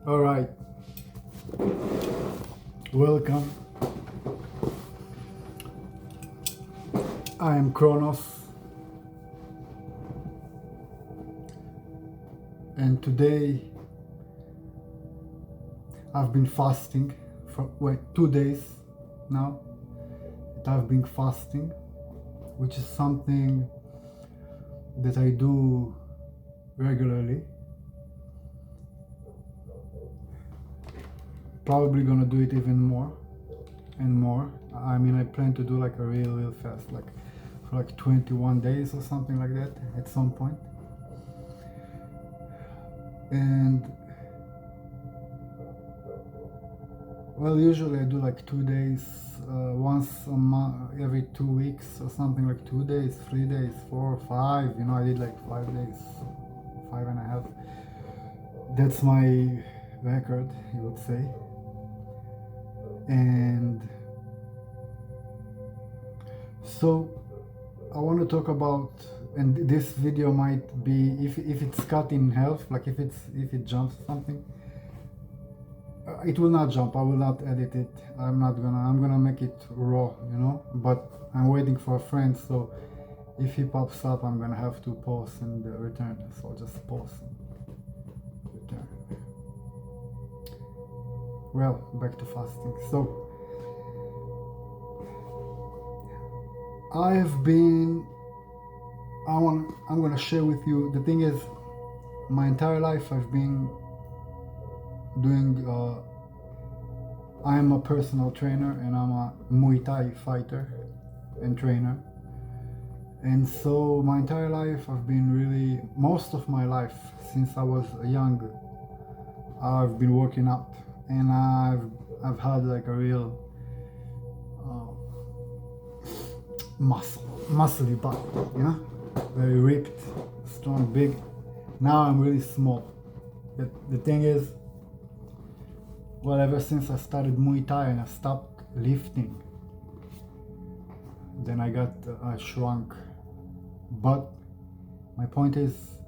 All right, welcome. I am Kronos, and today I've been fasting for 2 days now. I've been fasting, which is something that I do regularly. Probably gonna do it even more and more. I mean, I plan to do like a real fast, like for like 21 days or something like that at some point. And well, usually I do like 2 days, once a month, every 2 weeks or something, like 2 days, 3 days, 4, 5. You know, I did like 5 days, 5.5. That's my record, you would say. And so I want to talk about, and this video might be, if it's cut in half, like if it jumps something, it will not jump. I will not edit it. I'm gonna make it raw, you know. But I'm waiting for a friend, so if he pops up, I'm gonna have to pause and return. So I'll just pause and return. Well, back to fasting. So I'm gonna share with you. The thing is, my entire life I've been doing. I am a personal trainer and I'm a Muay Thai fighter and trainer. And so my entire life I've been really, most of my life since I was young, I've been working out, and I've had like a real muscly body, you know, very ripped, strong, big. Now I'm really small. But the thing is, well, ever since I started Muay Thai and I stopped lifting, then I shrunk. But my point is,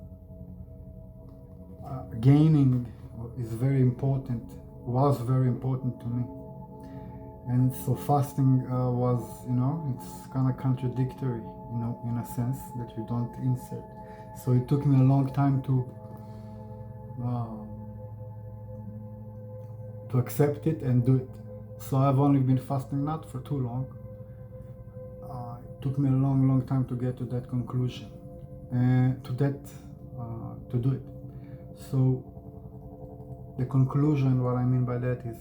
gaining is very important, was very important to me. And so fasting was, you know, it's kind of contradictory, you know, in a sense that you don't insert. So it took me a long time to accept it and do it. So I've only been fasting not for too long. It took me a long time to get to that conclusion, and to do it. So the conclusion, what I mean by that is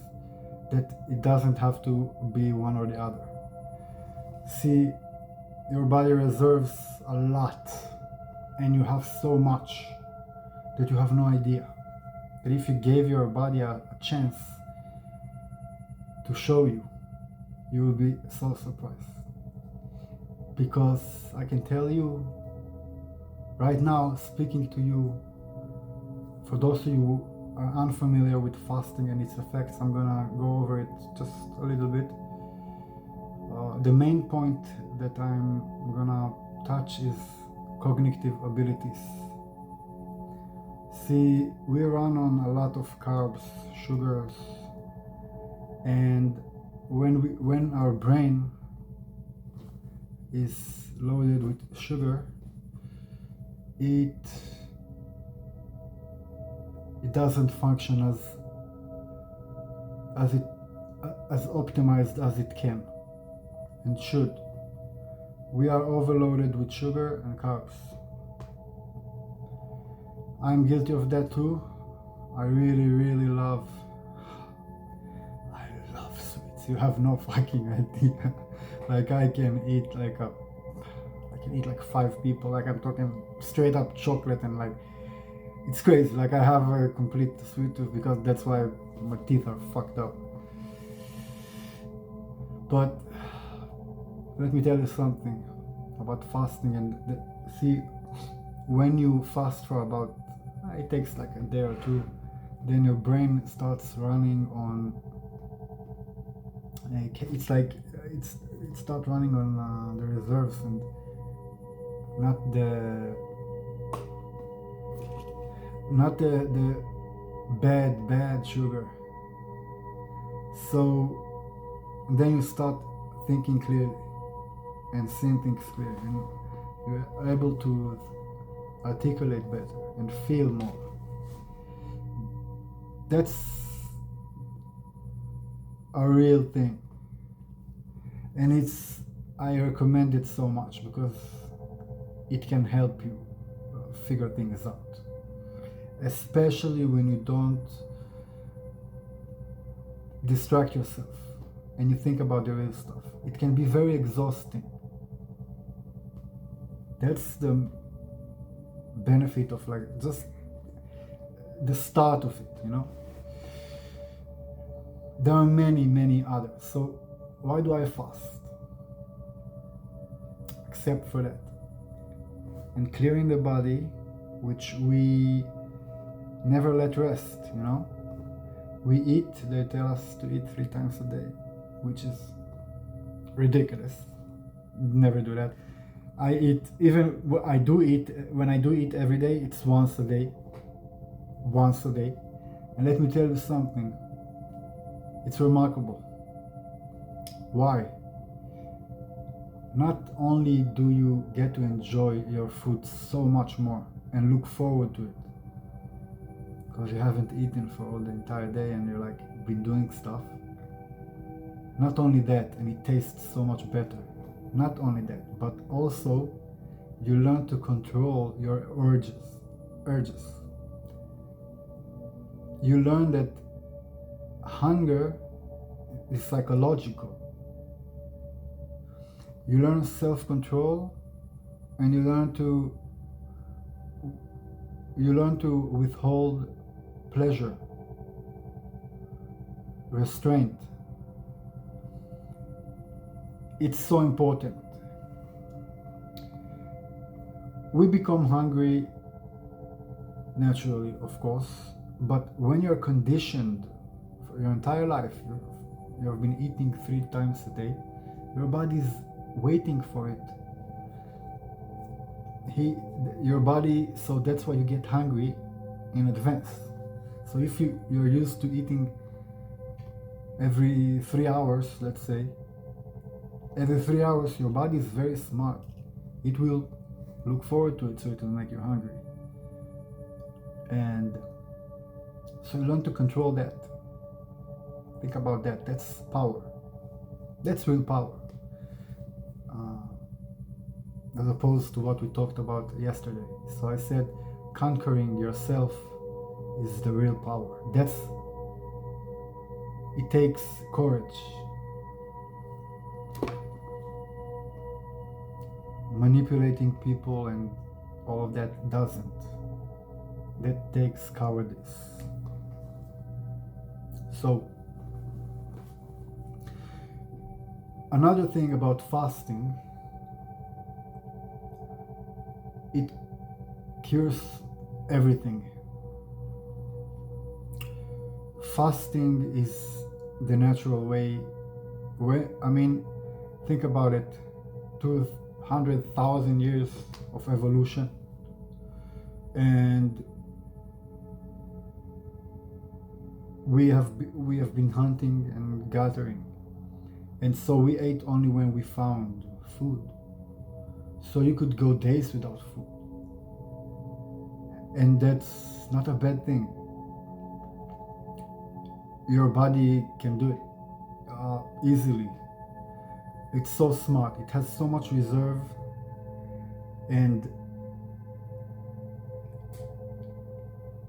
that it doesn't have to be one or the other. See, your body reserves a lot, and you have so much that you have no idea. That if you gave your body a chance to show you, you will be so surprised. Because I can tell you right now, speaking to you, for those of you who are unfamiliar with fasting and its effects, I'm gonna go over it just a little bit. The main point that I'm gonna touch is cognitive abilities. See, we run on a lot of carbs, sugars, and when our brain is loaded with sugar, it doesn't function as optimized as it can and should. We are overloaded with sugar and carbs. I'm guilty of that too. I really love sweets. You have no fucking idea. Like I can eat like 5 people. Like I'm talking straight up chocolate, and like it's crazy. Like I have a complete sweet tooth because that's why my teeth are fucked up. But let me tell you something about fasting. And see, when you fast for about, it takes like a day or two, then your brain starts running on, it's like it starts running on the reserves, and not the bad sugar. So then you start thinking clearly and seeing things clearly, and you're able to articulate better and feel more. That's a real thing, and I recommend it so much because it can help you figure things out, especially when you don't distract yourself and you think about the real stuff. It can be very exhausting. That's the benefit of like just the start of it, you know. There are many others. So why do I fast? Except for that. And clearing the body, which we never let rest, you know. We eat, they tell us to eat 3 times a day, which is ridiculous. Never do that. I eat, even I do eat, when I do eat every day, it's once a day. And let me tell you something, it's remarkable. Why? Not only do you get to enjoy your food so much more and look forward to it, because you haven't eaten for all the entire day and you're like been doing stuff. Not only that, and it tastes so much better. Not only that, but also you learn to control your urges. You learn that hunger is psychological. You learn self-control, and you learn to withhold pleasure, restraint. It's so important. We become hungry naturally, of course, but when you're conditioned for your entire life, you've been eating 3 times a day, your body's waiting for it. Your body, so that's why you get hungry in advance. So if you're used to eating every 3 hours, let's say, every 3 hours, your body is very smart. It will look forward to it, so it will make you hungry. And so you learn to control that. Think about that. That's power. That's real power. As opposed to what we talked about yesterday. So I said conquering yourself is the real power. It takes courage. Manipulating people and all of that doesn't. That takes cowardice. So another thing about fasting, it cures everything. Fasting is the natural way. Think about it. 200,000 years of evolution, and we have been hunting and gathering, and so we ate only when we found food. So you could go days without food, and that's not a bad thing. Your body can do it easily. It's so smart. It has so much reserve, and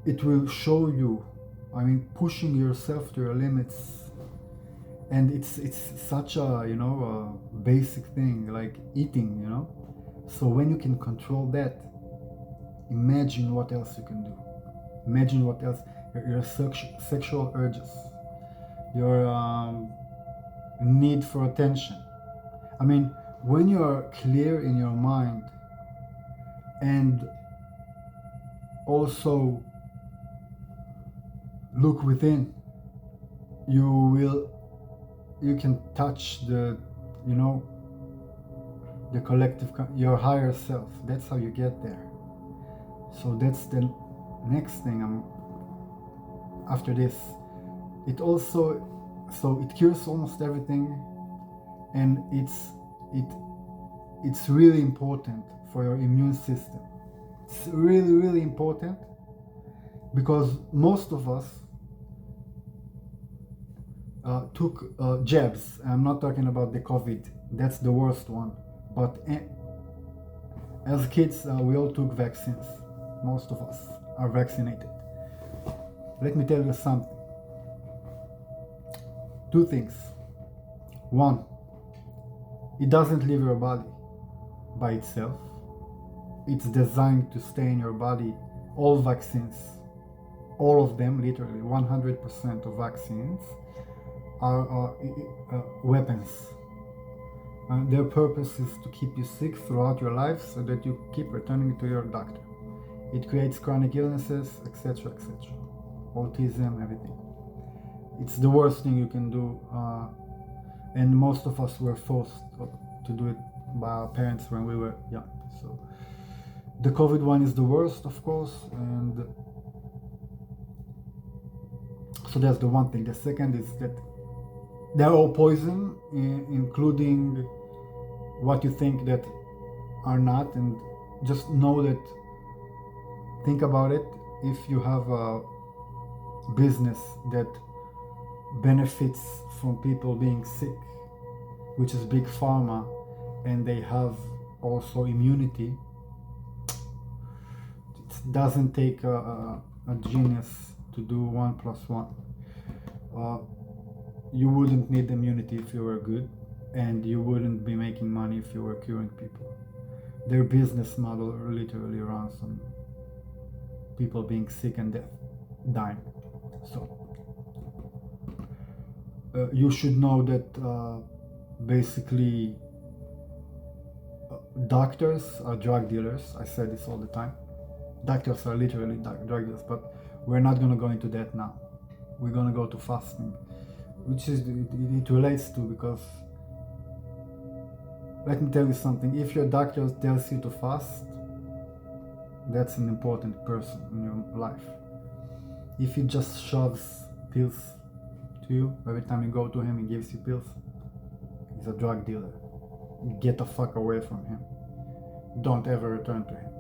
it will show you, pushing yourself to your limits. And it's such a basic thing, like eating, So when you can control that, imagine what else you can do. Imagine what else, your sexual urges, your need for attention. When you're clear in your mind and also look within, you can touch the collective, your higher self. That's how you get there. So that's the next thing after this. It also, so it cures almost everything, and it's really important for your immune system. It's really, really important, because most of us took jabs. I'm not talking about the COVID, that's the worst one, but as kids we all took vaccines. Most of us are vaccinated. Let me tell you something. Two things. One, it doesn't leave your body by itself. It's designed to stay in your body. All vaccines, all of them, literally 100% of vaccines are weapons. Their purpose is to keep you sick throughout your life so that you keep returning to your doctor. It creates chronic illnesses, etc., etc. Autism, everything. It's the worst thing you can do, and most of us were forced to do it by our parents when we were young. So the COVID one is the worst, of course, and so that's the one thing. The second is that they're all poison, including what you think that are not, and just know that, think about it, if you have a business that benefits from people being sick, which is big pharma, and they have also immunity, it doesn't take a genius to do 1 + 1. You wouldn't need immunity if you were good, and you wouldn't be making money if you were curing people. Their business model literally runs on people being sick and dying. So you should know that basically doctors are drug dealers. I say this all the time. Doctors are literally drug dealers, but we're not going to go into that now. We're going to go to fasting, which is it relates to, because let me tell you something. If your doctor tells you to fast, that's an important person in your life. If he just shoves pills to you every time you go to him, he gives you pills, he's a drug dealer. Get the fuck away from him. Don't ever return to him.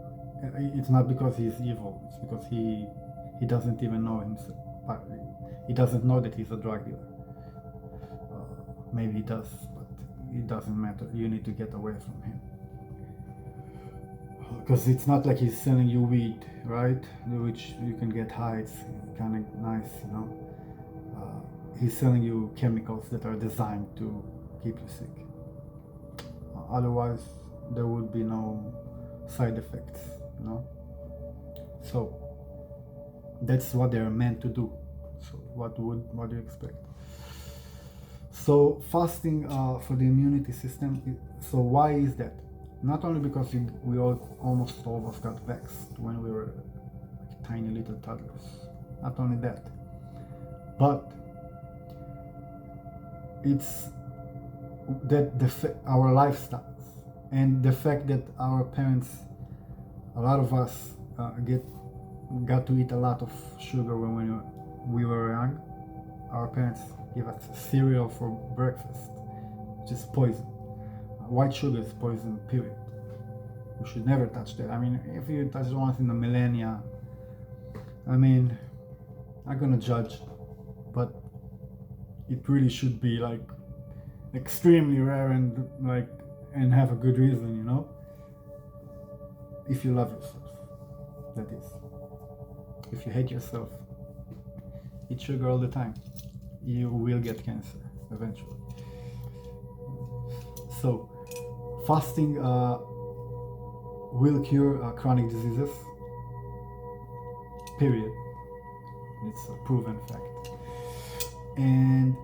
It's not because he's evil, it's because he doesn't even know himself. He doesn't know that he's a drug dealer. Maybe he does, but it doesn't matter. You need to get away from him, because it's not like he's selling you weed, right? Which you can get high, it's kind of nice, you know. He's selling you chemicals that are designed to keep you sick. Otherwise, there would be no side effects, you know. So that's what they're meant to do. So what do you expect? So fasting for the immunity system. So why is that? Not only because we almost all of us got vaxxed when we were like tiny little toddlers. Not only that, but it's that our lifestyles and the fact that our parents, a lot of us got to eat a lot of sugar when we were young. Our parents give us cereal for breakfast, which is poison. White sugar is poison, period. We should never touch that. I mean, if you touch it once in a millennia, I mean, I'm not gonna judge, but it really should be like extremely rare and have a good reason, you know? If you love yourself, that is. If you hate yourself, eat sugar all the time. You will get cancer eventually. So, fasting will cure chronic diseases. Period. It's a proven fact. And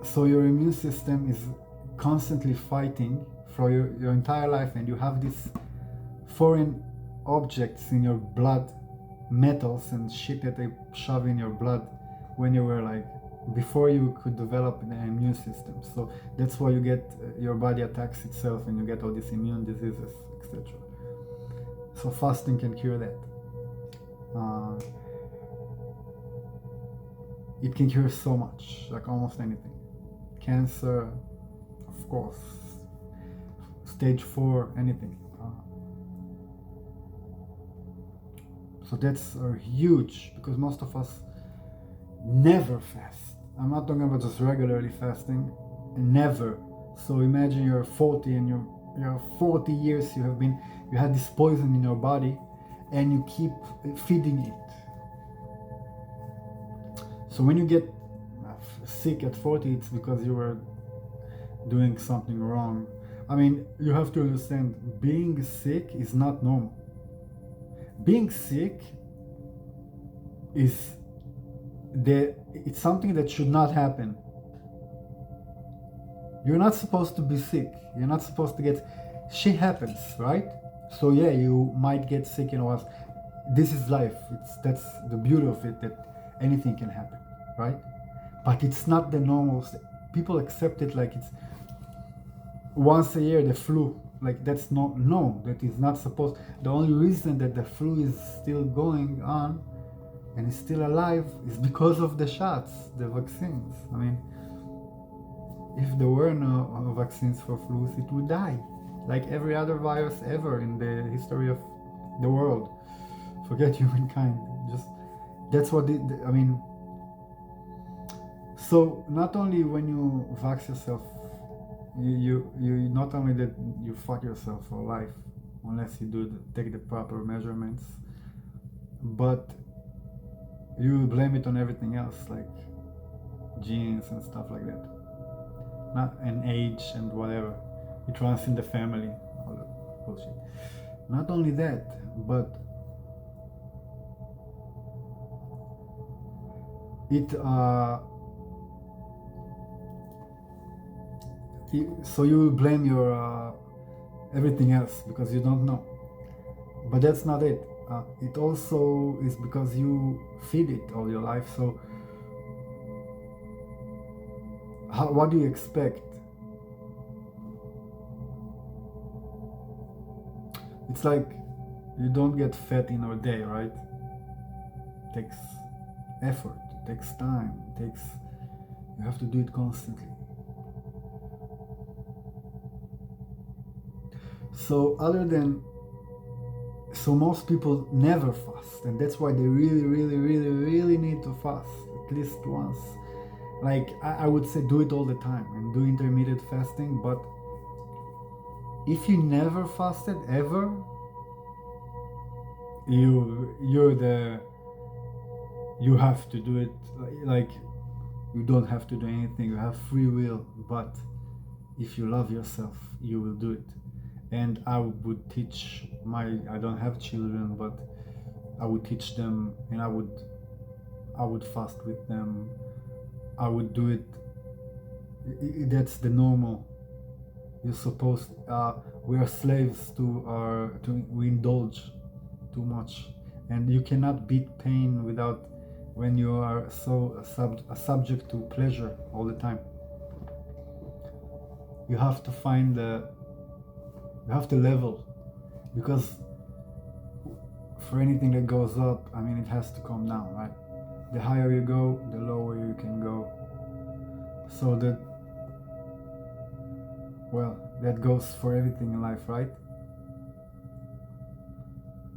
so your immune system is constantly fighting for your entire life, and you have these foreign objects in your blood, metals and shit that they shove in your blood when you were like, before you could develop an immune system. So that's why you get, your body attacks itself and you get all these immune diseases, etc. So fasting can cure that. it can cure so much, like almost anything. Cancer, of course, stage 4, anything. So that's huge, because most of us never fast. I'm not talking about just regularly fasting, never. So imagine you're 40 and you're 40 years you had this poison in your body, and you keep feeding it. So when you get sick at 40, it's because you were doing something wrong. I mean, you have to understand, being sick is not normal. Being sick it's something that should not happen. You're not supposed to be sick. You're not supposed to get... Shit happens, right? So yeah, you might get sick and all. This is life. That's the beauty of it, that anything can happen, right? But it's not the normal. People accept it like it's once a year, the flu. Like that's not... No, that is not supposed... The only reason that the flu is still going on and is still alive is because of the shots, the vaccines. I mean, if there were no vaccines for flus, it would die, like every other virus ever in the history of the world. Forget humankind. Just that's what I mean. So not only when you vax yourself, you not only that you fuck yourself for life, unless you take the proper measurements, but you blame it on everything else, like genes and stuff like that. Not an age and whatever. It runs in the family, all that bullshit. Not only that, but so you will blame your everything else because you don't know. But that's not it. It also is because you feed it all your life. So what do you expect? It's like you don't get fat in a day, right? It takes effort, it takes time, you have to do it constantly. So most people never fast, and that's why they really need to fast at least once. Like I would say, do it all the time and do intermittent fasting. But if you never fasted ever, you have to do it. Like you don't have to do anything. You have free will. But if you love yourself, you will do it. And I would teach I don't have children, but I would teach them, and I would fast with them. I would do it. That's the normal. You're supposed. We are slaves we indulge too much, and you cannot beat pain when you are so subject to pleasure all the time. You have to find you have to level, because for anything that goes up, I mean, it has to come down, right? The higher you go, the lower you can go. So that goes for everything in life, right?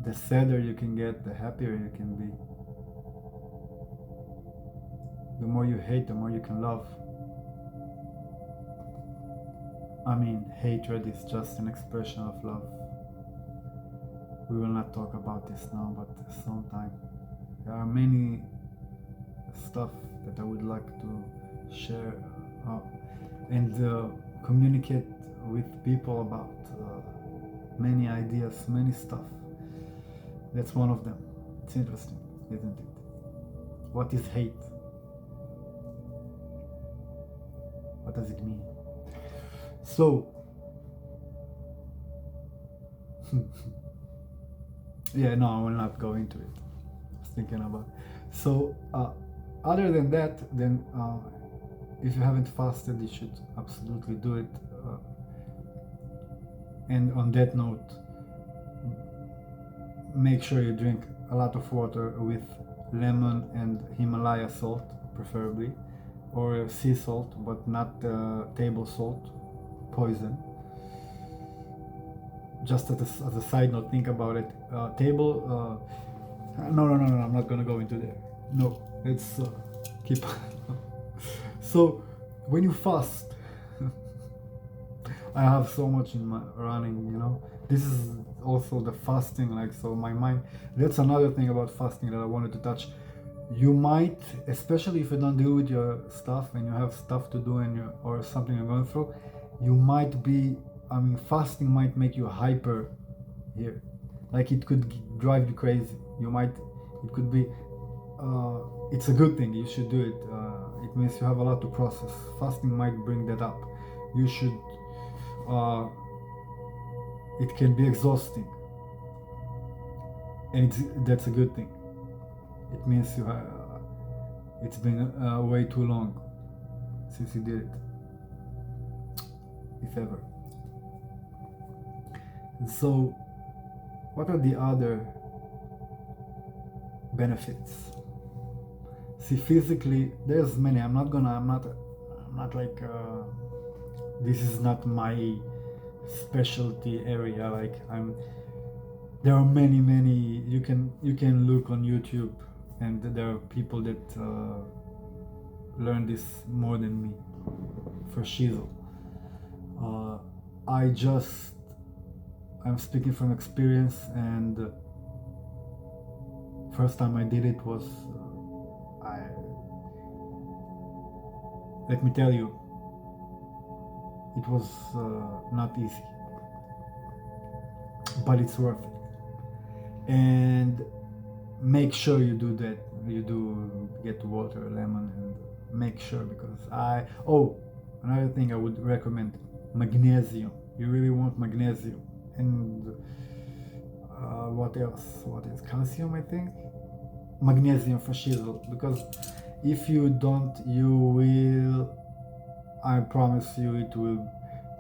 The sadder you can get, the happier you can be. The more you hate, the more you can love. I mean, hatred is just an expression of love. We will not talk about this now, but sometime. There are many stuff that I would like to share and communicate with people about. Many ideas, many stuff. That's one of them. It's interesting, isn't it? What is hate? What does it mean? So, yeah, no, I will not go into it. I was thinking about. So, other than that, then if you haven't fasted, you should absolutely do it. And on that note, make sure you drink a lot of water with lemon and Himalaya salt. preferably, or sea salt, but not table salt, poison. Just as a side note, think about it. No, I'm not gonna go into there. No, let's keep. So, when you fast, I have so much in my running, you know. This is also the fasting, like, so my mind. That's another thing about fasting that I wanted to touch. You might, especially if you don't deal with your stuff and you have stuff to do and or something you're going through, you might be. I mean, fasting might make you hyper here. Like, it could drive you crazy. You might. It could be. It's a good thing. You should do it. It means you have a lot to process. Fasting might bring that up. You should. It can be exhausting, and that's a good thing. It means it's been way too long since you did it, if ever. And so, what are the other benefits? See, physically, there's many. I'm not like. This is not my specialty area. Like, there are many. You can look on YouTube, and there are people that learn this more than me. For shizel, I'm speaking from experience, and first time I did it was, let me tell you, it was not easy, but it's worth it. And make sure you do that. You do get water, lemon, and make sure, because another thing I would recommend, magnesium. You really want magnesium. And what else? What is calcium? I think magnesium for shizel, because if you don't, you will. I promise you, it will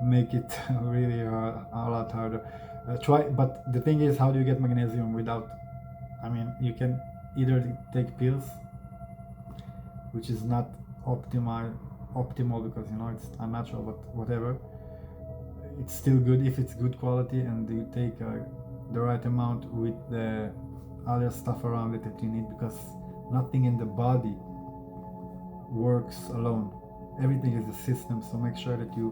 make it really a lot harder. But the thing is, how do you get magnesium without? I mean, you can either take pills, which is not optimal because, you know, it's unnatural, but whatever. It's still good if it's good quality, and you take the right amount with the other stuff around it that you need, because nothing in the body works alone. Everything is a system, so make sure that you,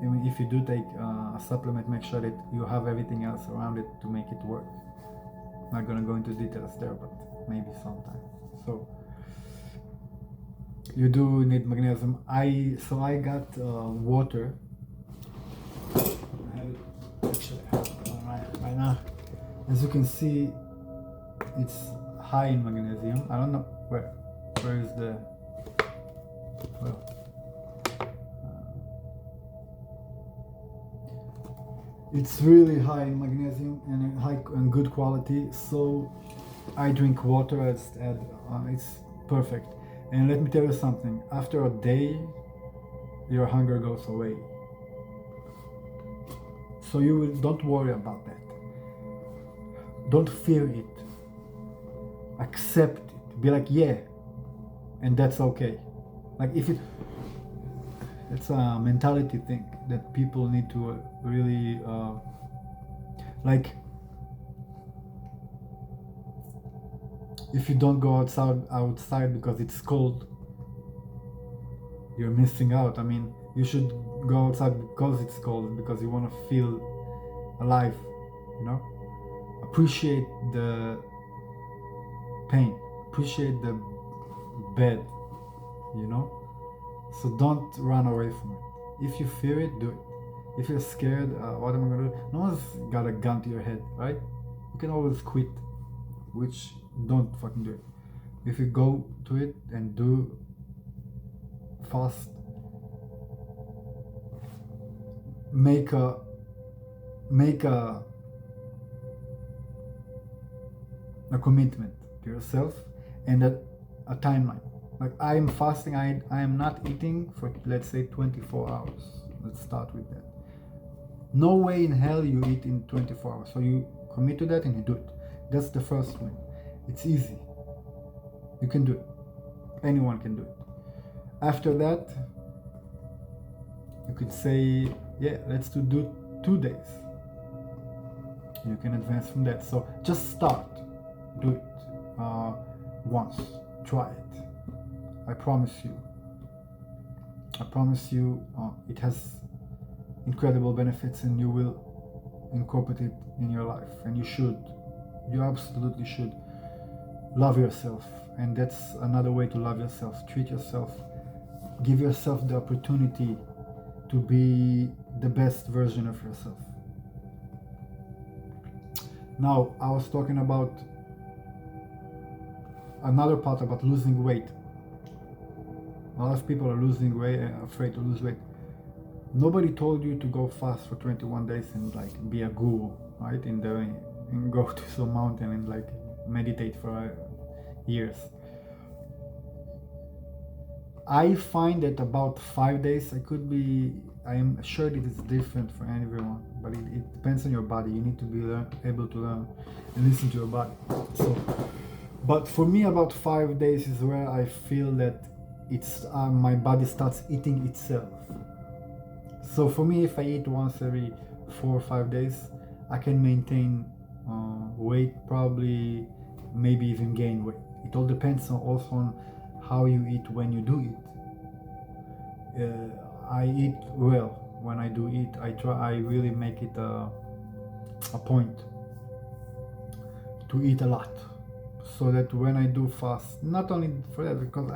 even if you do take a supplement, make sure that you have everything else around it to make it work. I'm not gonna go into details there, but maybe sometime. So you do need magnesium. I got water. I have it actually right now. As you can see, it's high in magnesium. I don't know where is the. Well, it's really high in magnesium and high and good quality. So I drink water instead. It's perfect. And let me tell you something. After a day, your hunger goes away. So don't worry about that. Don't fear it. Accept it. Be like, yeah, and that's okay. Like, it's a mentality thing that people need to really like. If you don't go outside because it's cold, you're missing out. I mean, you should go outside because it's cold, because you want to feel alive, you know. Appreciate the pain, appreciate the bed, you know. So don't run away from it. If you fear it, do it. If you're scared, what am I gonna do? No one's got a gun to your head, right? You can always quit, which don't fucking do it. If you go to it and do fast, make a commitment to yourself and a timeline. Like, I am fasting, I am not eating for, let's say, 24 hours. Let's start with that. No way in hell you eat in 24 hours. So you commit to that and you do it. That's the first one. It's easy. You can do it. Anyone can do it. After that, you could say, yeah, let's do 2 days. You can advance from that. So just start, do it once, try it. I promise you, it has incredible benefits, and you will incorporate it in your life. And you absolutely should love yourself. And that's another way to love yourself. Treat yourself, give yourself the opportunity to be the best version of yourself. Now, I was talking about another part about losing weight. A lot of people are losing weight and afraid to lose weight. Nobody told you to go fast for 21 days and like be a guru, right? And go to some mountain and like meditate for years. I find that about 5 days, I am sure that it's different for everyone, but it depends on your body. You need to be able to learn and listen to your body. So, but for me, about 5 days is where I feel that it's my body starts eating itself. So for me, if I eat once every 4 or 5 days, I can maintain weight, probably maybe even gain weight. It all depends also on how you eat when you do eat. I eat well. When I do eat, I really make it a point to eat a lot, so that when I do fast, not only for that, because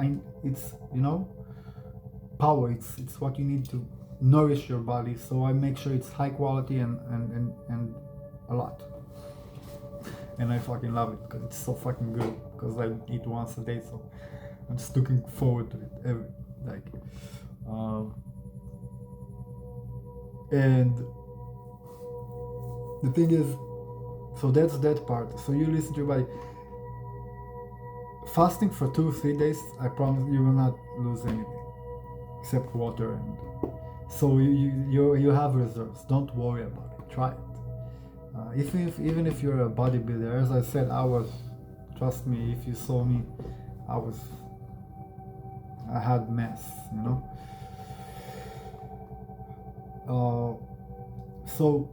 it's power. It's what you need to nourish your body. So I make sure it's high quality and a lot. And I fucking love it because it's so fucking good. Because I eat once a day, so I'm just looking forward to it and the thing is, so that's that part. So you listen to your body. Fasting for 2-3 days, I promise you will not lose anything except water, and so you have reserves. Don't worry about it. Try it. Even if you're a bodybuilder, as I said, trust me, if you saw me, I had mess, so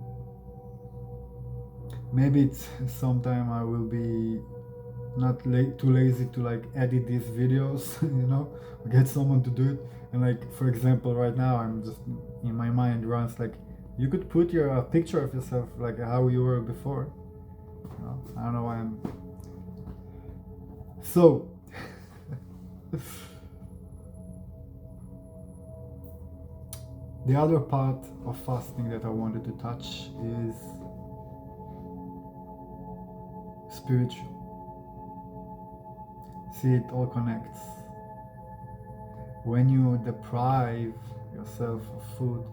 maybe it's sometime I will be not too lazy to like edit these videos, get someone to do it. And like, for example, right now I'm just in my mind runs like, you could put your picture of yourself like how you were before. I don't know why I'm so the other part of fasting that I wanted to touch is spiritual. See, it all connects. When you deprive yourself of food,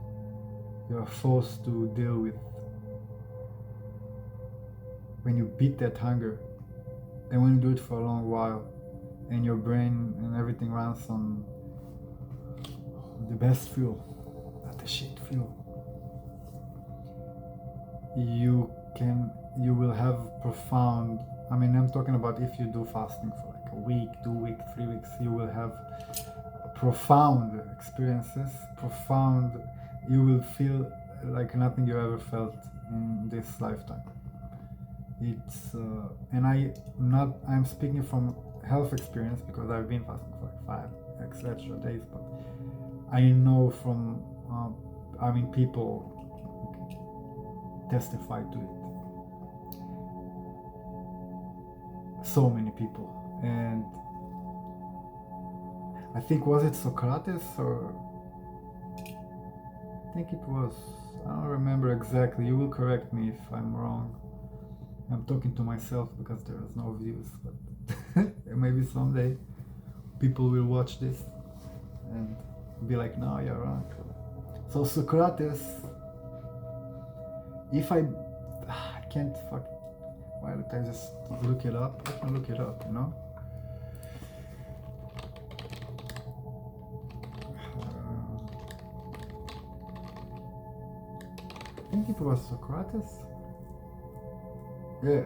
you're forced to deal with, when you beat that hunger, and when you do it for a long while, and your brain and everything runs on the best fuel, not the shit fuel, you will have profound, I'm talking about if you do fasting for like a week, 2 weeks, 3 weeks, you will have profound experiences, you will feel like nothing you ever felt in this lifetime. It's and I'm speaking from health experience, because I've been fasting for like 5 extra days, but I know from people testify to it, so many people. And I think, was it Socrates, or I think it was, I don't remember exactly, you will correct me if I'm wrong. I'm talking to myself because there is no views, but maybe someday people will watch this and be like, no, you're wrong. So Socrates, if I can't why don't I just look it up? I can look it up, I think it was Socrates. Yeah.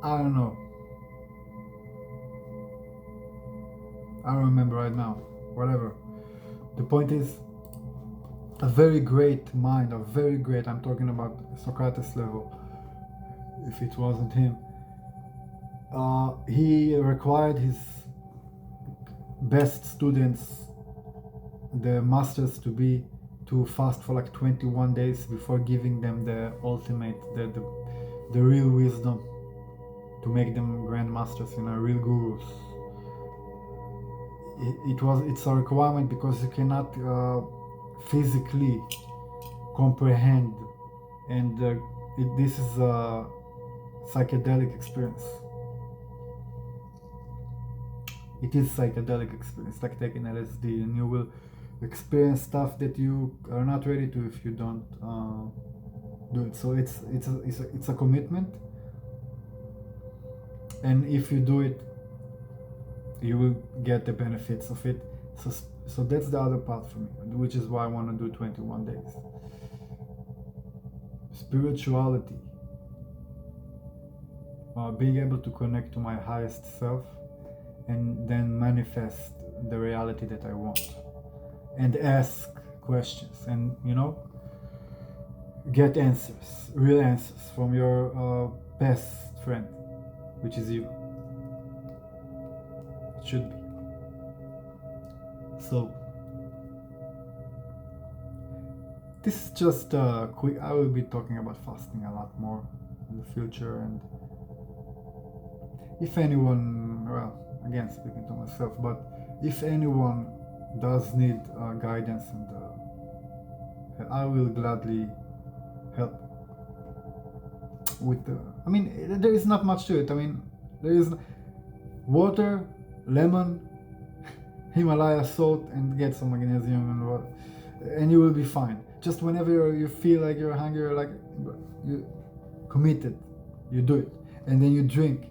I don't know. I don't remember right now. Whatever. The point is, a very great mind, a very great, I'm talking about Socrates level, if it wasn't him, he required his best students, the masters, to fast for like 21 days before giving them the ultimate, the real wisdom, to make them grandmasters, real gurus. It's a requirement because you cannot physically comprehend, and this is a psychedelic experience. It is psychedelic experience, like taking LSD, and you will experience stuff that you are not ready to if you don't do it. So it's a commitment, and if you do it, you will get the benefits of it. So that's the other part for me, which is why I want to do 21 days. Spirituality, being able to connect to my highest self, and then manifest the reality that I want, and ask questions, and get answers, real answers from your best friend, which is you. It should be. So this is just quick. I will be talking about fasting a lot more in the future, and if anyone, well, again speaking to myself, but if anyone does need guidance, and I will gladly help with I mean, there is not much to it. I mean, there is water, lemon, Himalaya salt, and get some magnesium and water, and you will be fine. Just whenever you feel like you're hungry, like you committed, you do it, and then you drink.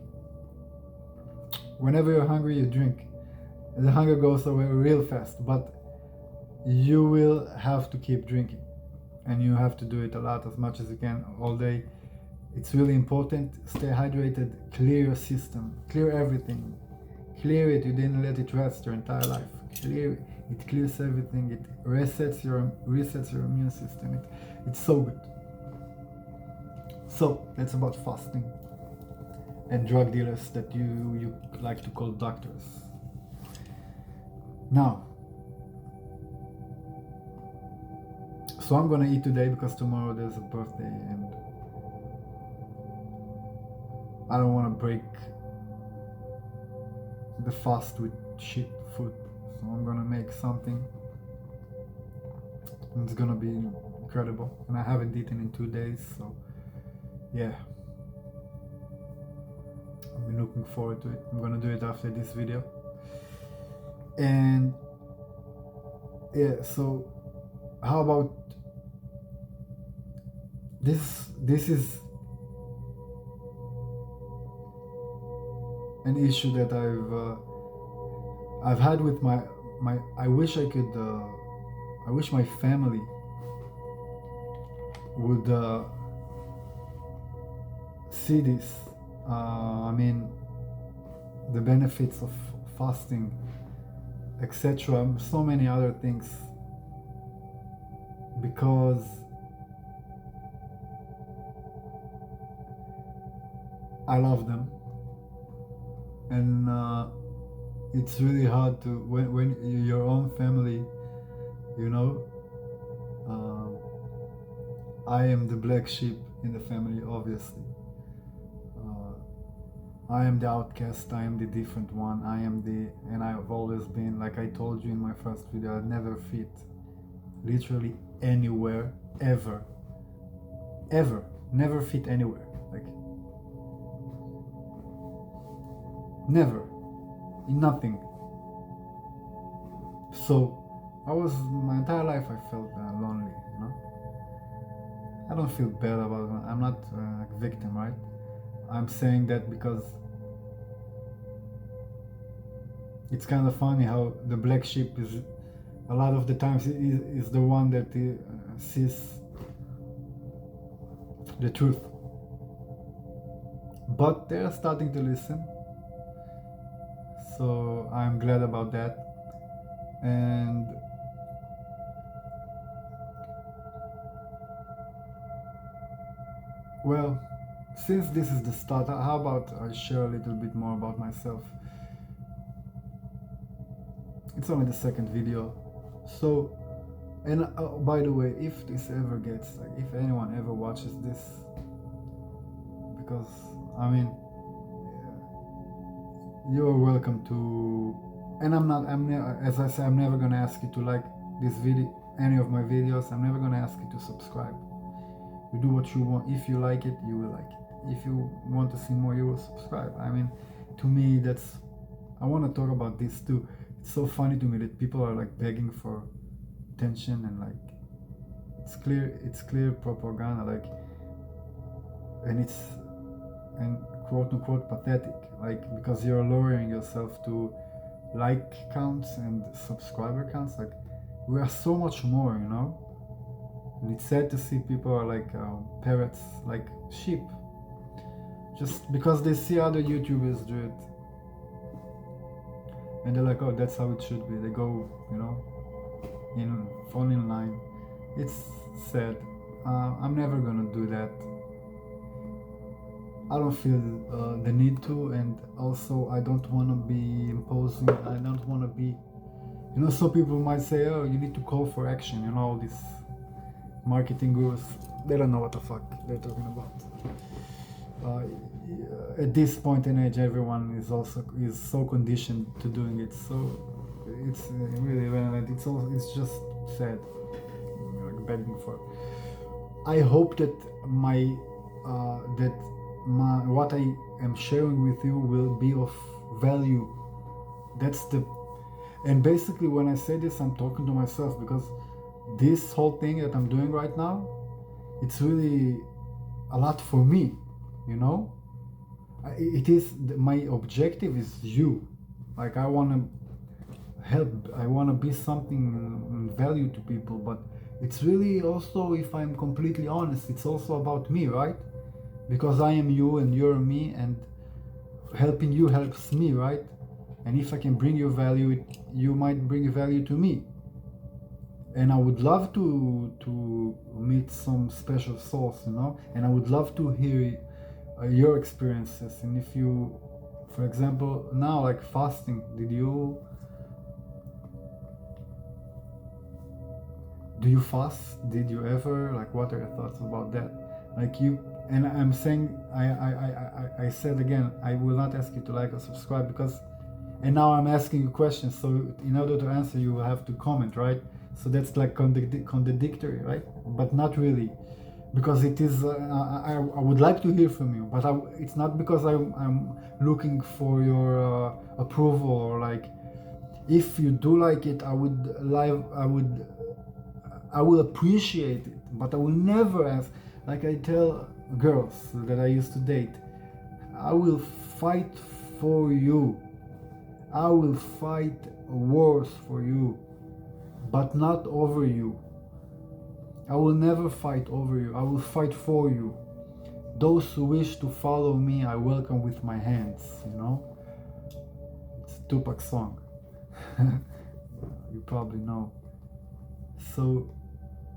Whenever you're hungry, you drink. The hunger goes away real fast, but you will have to keep drinking, and you have to do it a lot, as much as you can, all day. It's really important. Stay hydrated, clear your system, clear everything, clear it. You didn't let it rest your entire life. Clear it. It clears everything. It resets your immune system. It's so good. So that's about fasting and drug dealers that you like to call doctors. Now, so I'm gonna eat today because tomorrow there's a birthday, and I don't want to break the fast with shit food. So I'm gonna make something, and it's gonna be incredible, and I haven't eaten in 2 days, so yeah, I'm looking forward to it. I'm gonna do it after this video. And yeah, so how about this is an issue that I've had with my I wish my family would see this. I mean, the benefits of fasting, etc. So many other things, because I love them, and it's really hard to when your own family, I am the black sheep in the family, obviously. I am the outcast, I am the different one, and I've always been, like I told you in my first video, I'd never fit literally anywhere, ever, never fit anywhere, like never, in nothing. So my entire life I felt lonely, I don't feel bad about it. I'm not a victim, right? I'm saying that because it's kind of funny how the black sheep is, a lot of the times, is the one that sees the truth. but they're starting to listen, so I'm glad about that. And well, since this is the start, how about I share a little bit more about myself? It's only the second video. So, and by the way, if this ever gets, like, if anyone ever watches this, because I mean, you are welcome to, and as I say, I'm never gonna ask you to like this video, any of my videos. I'm never gonna ask you to subscribe. You do what you want. If you like it, you will like it. If you want to see more, you will subscribe. I mean, to me, I want to talk about this too. It's so funny to me that people are like begging for attention, and like it's clear propaganda, like, and quote unquote pathetic, like, because you're lowering yourself to like counts and subscriber counts. Like, we are so much more, you know. And it's sad to see people are like parrots, like sheep, just because they see other YouTubers do it, and they're like, oh, that's how it should be. They go, you know, fall in line. It's sad. I'm never gonna do that. I don't feel the need to, and also I don't want to be imposing. I don't want to be, you know, some people might say, oh, you need to call for action, you know, all these marketing gurus. They don't know what the fuck they're talking about. At this point in age, everyone is so conditioned to doing it, so it's really relevant. It's just sad, like begging for. I hope that what I am sharing with you will be of value. And basically when I say this, I'm talking to myself, because this whole thing that I'm doing right now, it's really a lot for me, you know. It is, my objective is you. Like, I want to help, I want to be something value to people, but it's really also, if I'm completely honest, it's also about me, right? Because I am you and you're me, and helping you helps me, right? And if I can bring you value, you might bring value to me. And I would love to meet some special souls, you know, and I would love to hear your experiences. And if you, for example, now, like fasting, do you fast? Did you ever? Like, what are your thoughts about that? Like, you, and I'm saying, I said again, I will not ask you to like or subscribe, because, and now I'm asking you questions, so in order to answer, you will have to comment, right? So that's like contradictory, right? But not really, because it is, I would like to hear from you, but it's not because I'm looking for your approval, or like, if you do like it, I will appreciate it, but I will never ask. Like, I tell girls that I used to date, I will fight for you. I will fight wars for you, but not over you. I will never fight over you. I will fight for you. Those who wish to follow me, I welcome with my hands, you know? It's a Tupac song. You probably know. So,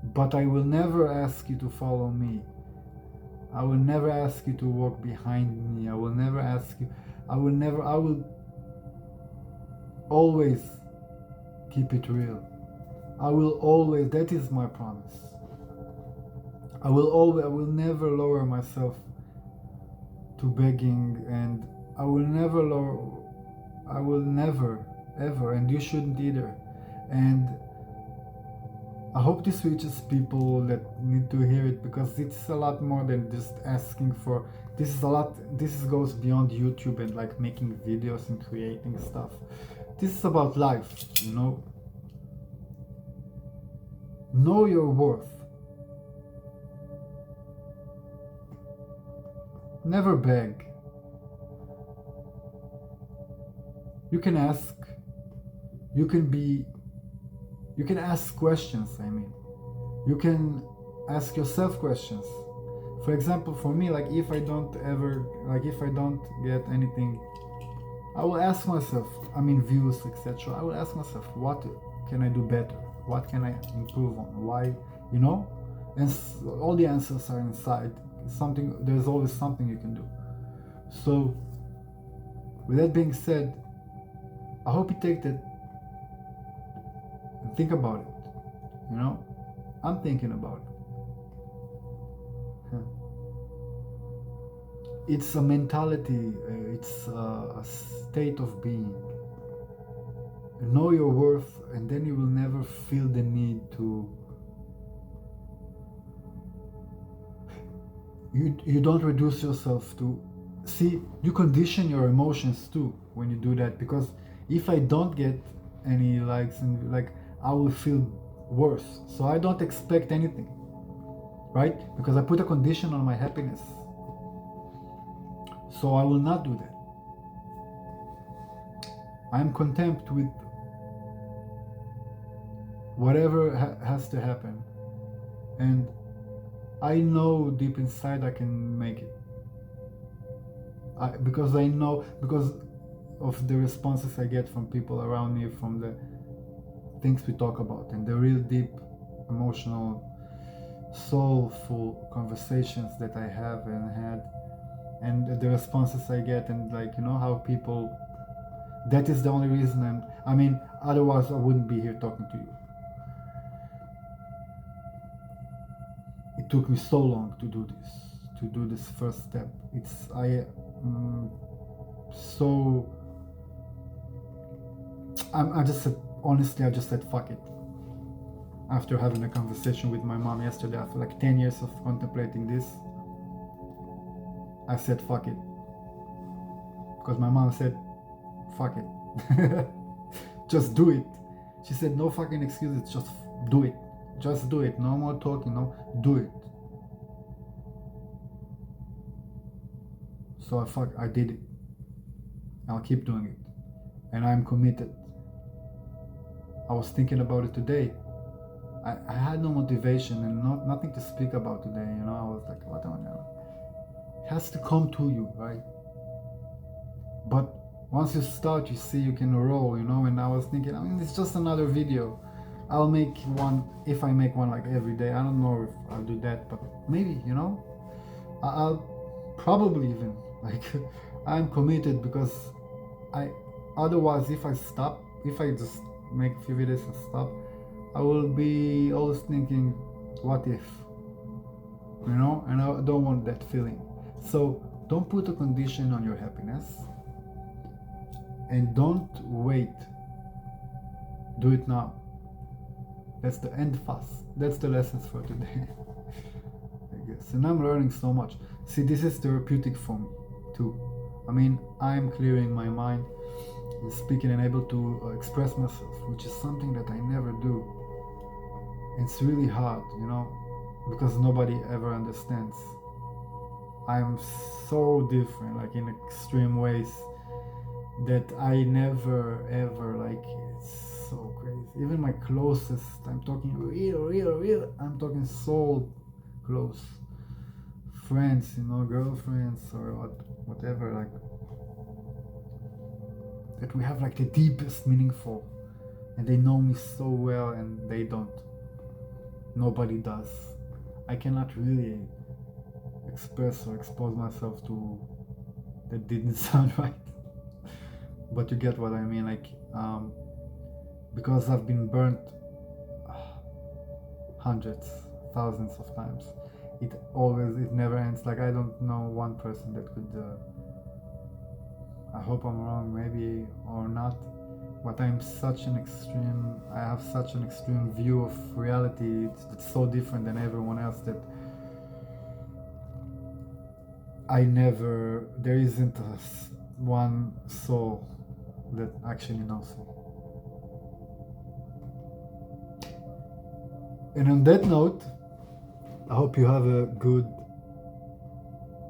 but I will never ask you to follow me. I will never ask you to walk behind me. I will never ask you. I will always keep it real. I will always, that is my promise. I will never lower myself to begging, and I will never, ever, and you shouldn't either. And I hope this reaches people that need to hear it, because it's a lot more than just asking for, this goes beyond YouTube and like making videos and creating stuff. This is about life, you know? Know your worth. Never beg. You can ask. You can ask questions, I mean. You can ask yourself questions. For example, for me, like if I don't get anything, I will ask myself, I mean views, etc. I will ask myself, what can I do better? What can I improve on? Why, you know? And all the answers are inside. There's always something you can do. So, with that being said, I hope you take that and think about it. You know, I'm thinking about it. It's a mentality, it's a state of being. Know your worth, and then you will never feel the need to. You don't reduce yourself to. See, you condition your emotions too when you do that, because if I don't get any likes, and like, I will feel worse. So I don't expect anything, right? Because I put a condition on my happiness. So I will not do that. I am content with whatever has to happen, and I know deep inside I can make it. Because I know, because of the responses I get from people around me, from the things we talk about, and the real deep, emotional, soulful conversations that I have and had, and the responses I get, and like, you know, how people, that is the only reason otherwise I wouldn't be here talking to you. It took me so long to do this first step. I just said, honestly, I just said fuck it. After having a conversation with my mom yesterday, after like 10 years of contemplating this, I said fuck it. Because my mom said, fuck it. Just do it. She said, no fucking excuses, just do it. Just do it. No more talking, no, do it. So I did it. I'll keep doing it. And I'm committed. I was thinking about it today. I had no motivation and nothing to speak about today, you know. I was like, what am I doing? It has to come to you, right? But once you start, you see you can roll, you know. And I was thinking, it's just another video. I'll make one, if I make one like every day. I don't know if I'll do that, but maybe, you know. I'll probably even, like, I'm committed, because otherwise if I just make a few videos and stop, I will be always thinking, what if, you know, and I don't want that feeling. So don't put a condition on your happiness, and don't wait. Do it now. That's the end fast. That's the lessons for today. I guess. And I'm learning so much. See, this is therapeutic for me too. I'm clearing my mind and speaking and able to express myself, which is something that I never do. It's really hard, you know, because nobody ever understands. I'm so different, like in extreme ways, that I never ever, like, it's so crazy. Even my closest, I'm talking real, I'm talking so close friends, you know, girlfriends or whatever, like, that we have like the deepest meaningful, and they know me so well, and they don't. Nobody does. I cannot really express or expose myself to, that didn't sound right, but you get what I mean, like, because I've been burnt hundreds, thousands of times. It never ends. Like, I don't know one person that could, I hope I'm wrong, maybe, or not, but I have such an extreme view of reality. It's so different than everyone else that there isn't one soul that actually knows me. And on that note, I hope you have a good